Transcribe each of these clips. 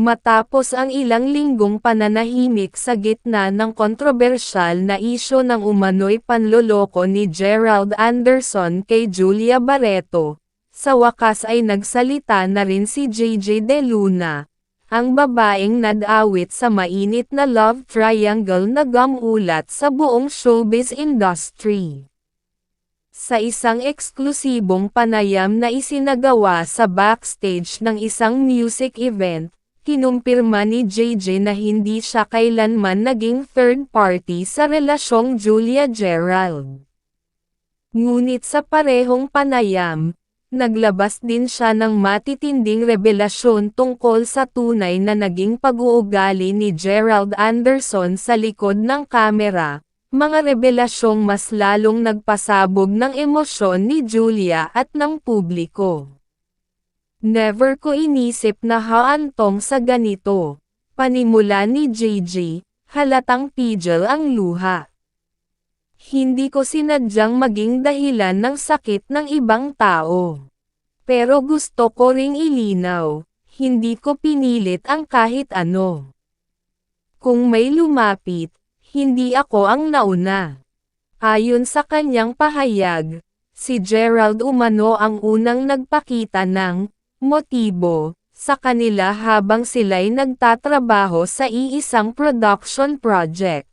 Matapos ang ilang linggong pananahimik sa gitna ng kontrobersyal na isyu ng umano'y panloloko ni Gerald Anderson kay Julia Barreto, sa wakas ay nagsalita na rin si JJ De Luna, ang babaeng nag-awit sa mainit na love triangle na gumulat sa buong showbiz industry. Sa isang eksklusibong panayam na isinagawa sa backstage ng isang music event, kinumpirma ni JJ na hindi siya kailanman naging third party sa relasyong Julia-Gerald. Ngunit sa parehong panayam, naglabas din siya ng matitinding revelasyon tungkol sa tunay na naging pag-uugali ni Gerald Anderson sa likod ng kamera, mga revelasyong mas lalong nagpasabog ng emosyon ni Julia at ng publiko. Never ko inisip na haantong sa ganito. Panimula ni JJ, halatang pigil ang luha. Hindi ko sinadyang maging dahilan ng sakit ng ibang tao. Pero gusto ko ring ilinaw, hindi ko pinilit ang kahit ano. Kung may lumapit, hindi ako ang nauna. Ayon sa kanyang pahayag, si Gerald umano ang unang nagpakita ng motibo sa kanila habang sila'y nagtatrabaho sa iisang production project.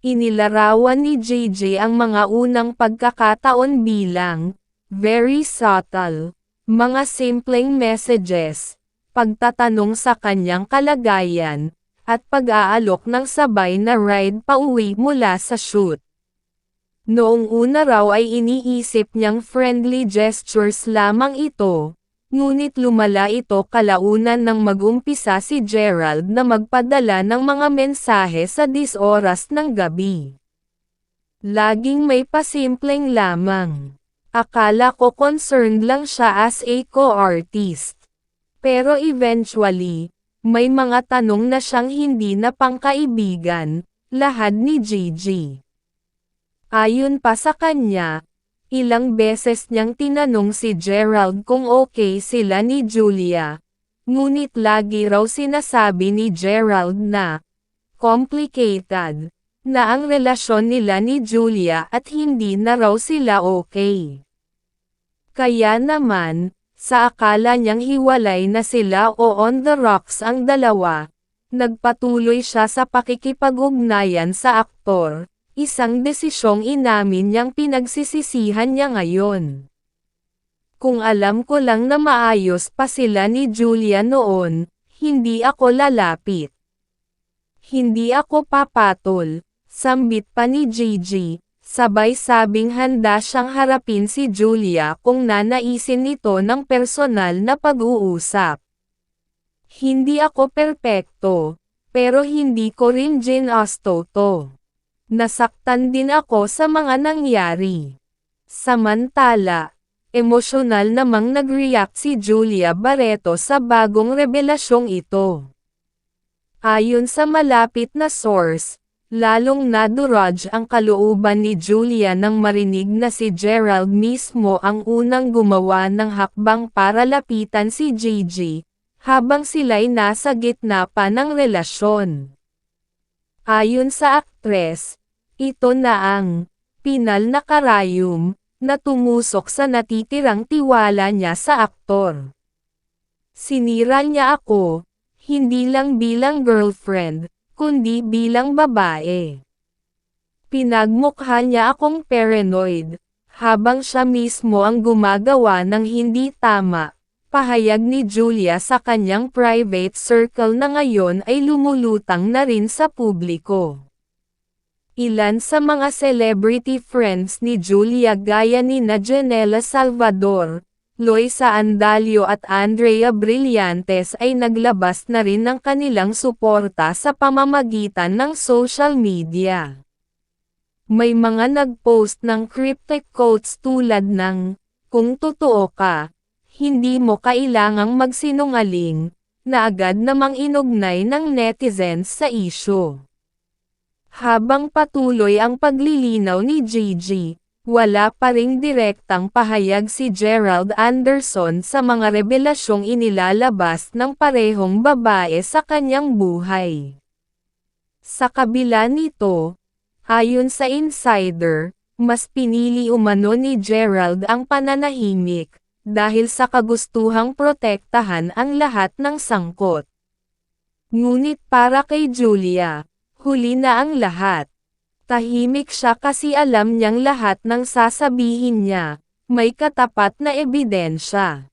Inilarawan ni JJ ang mga unang pagkakataon bilang very subtle, mga simpleng messages, pagtatanong sa kanyang kalagayan, at pag-aalok ng sabay na ride pauwi mula sa shoot. Noong una raw ay iniisip niyang friendly gestures lamang ito, ngunit lumala ito kalaunan nang mag-umpisa si Gerald na magpadala ng mga mensahe sa 10 oras ng gabi. Laging may pasimpleng lamang. Akala ko concerned lang siya as a co-artist. Pero eventually, may mga tanong na siyang hindi na pangkaibigan, lahad ni JJ. Ayon pa sa kanya, ilang beses niyang tinanong si Gerald kung okay sila ni Julia, ngunit lagi raw sinasabi ni Gerald na complicated na ang relasyon nila ni Julia at hindi na raw sila okay. Kaya naman, sa akala niyang hiwalay na sila o on the rocks ang dalawa, nagpatuloy siya sa pakikipag-ugnayan sa aktor. Isang desisyong inamin niyang pinagsisisihan niya ngayon. Kung alam ko lang na maayos pa sila ni Julia noon, hindi ako lalapit. Hindi ako papatol, sambit pa ni JJ, sabay sabing handa siyang harapin si Julia kung nanaisin nito ng personal na pag-uusap. Hindi ako perpekto, pero hindi ko rin ginusto to. Nasaktan din ako sa mga nangyari. Samantala, emosyonal namang nag-react si Julia Barreto sa bagong revelasyong ito. Ayon sa malapit na source, lalong nadurog ang kalooban ni Julia nang marinig na si Gerald mismo ang unang gumawa ng hakbang para lapitan si JJ, habang sila'y nasa gitna pa ng relasyon. Ayon sa aktres, ito na ang pinal na karayom na tumusok sa natitirang tiwala niya sa aktor. Sinira niya ako, hindi lang bilang girlfriend, kundi bilang babae. Pinagmukha niya akong paranoid, habang siya mismo ang gumagawa ng hindi tama. Pahayag ni Julia sa kanyang private circle na ngayon ay lumulutang na rin sa publiko. Ilan sa mga celebrity friends ni Julia gaya ni Janela Salvador, Loisa Andalio at Andrea Brillantes ay naglabas na rin ng kanilang suporta sa pamamagitan ng social media. May mga nag-post ng cryptic quotes tulad ng, "Kung totoo ka, hindi mo kailangang magsinungaling," na agad namang inugnay ng netizens sa issue. Habang patuloy ang paglilinaw ni JJ, Wala pa ring direktang pahayag si Gerald Anderson sa mga revelasyong inilalabas ng parehong babae sa kanyang buhay. Sa kabila nito, ayon sa insider, mas pinili umano ni Gerald ang pananahimik, dahil sa kagustuhang protektahan ang lahat ng sangkot. Ngunit para kay Julia, huli na ang lahat. Tahimik siya kasi alam niyang lahat ng sasabihin niya, may katapat na ebidensya.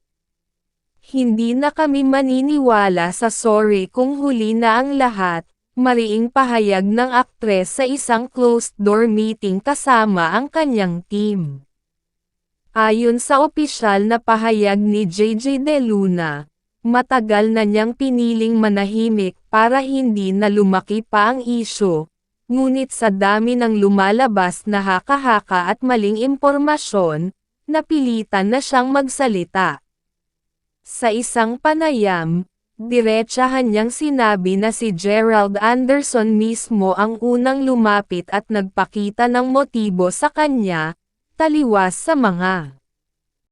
Hindi na kami maniniwala sa sorry kung huli na ang lahat, mariing pahayag ng aktres sa isang closed-door meeting kasama ang kanyang team. Ayon sa opisyal na pahayag ni JJ De Luna, matagal na niyang piniling manahimik para hindi na lumaki pa ang isyu. Ngunit sa dami ng lumalabas na haka-haka at maling impormasyon, napilitan na siyang magsalita. Sa isang panayam, diretsahan niyang sinabi na si Gerald Anderson mismo ang unang lumapit at nagpakita ng motibo sa kanya, taliwas sa mga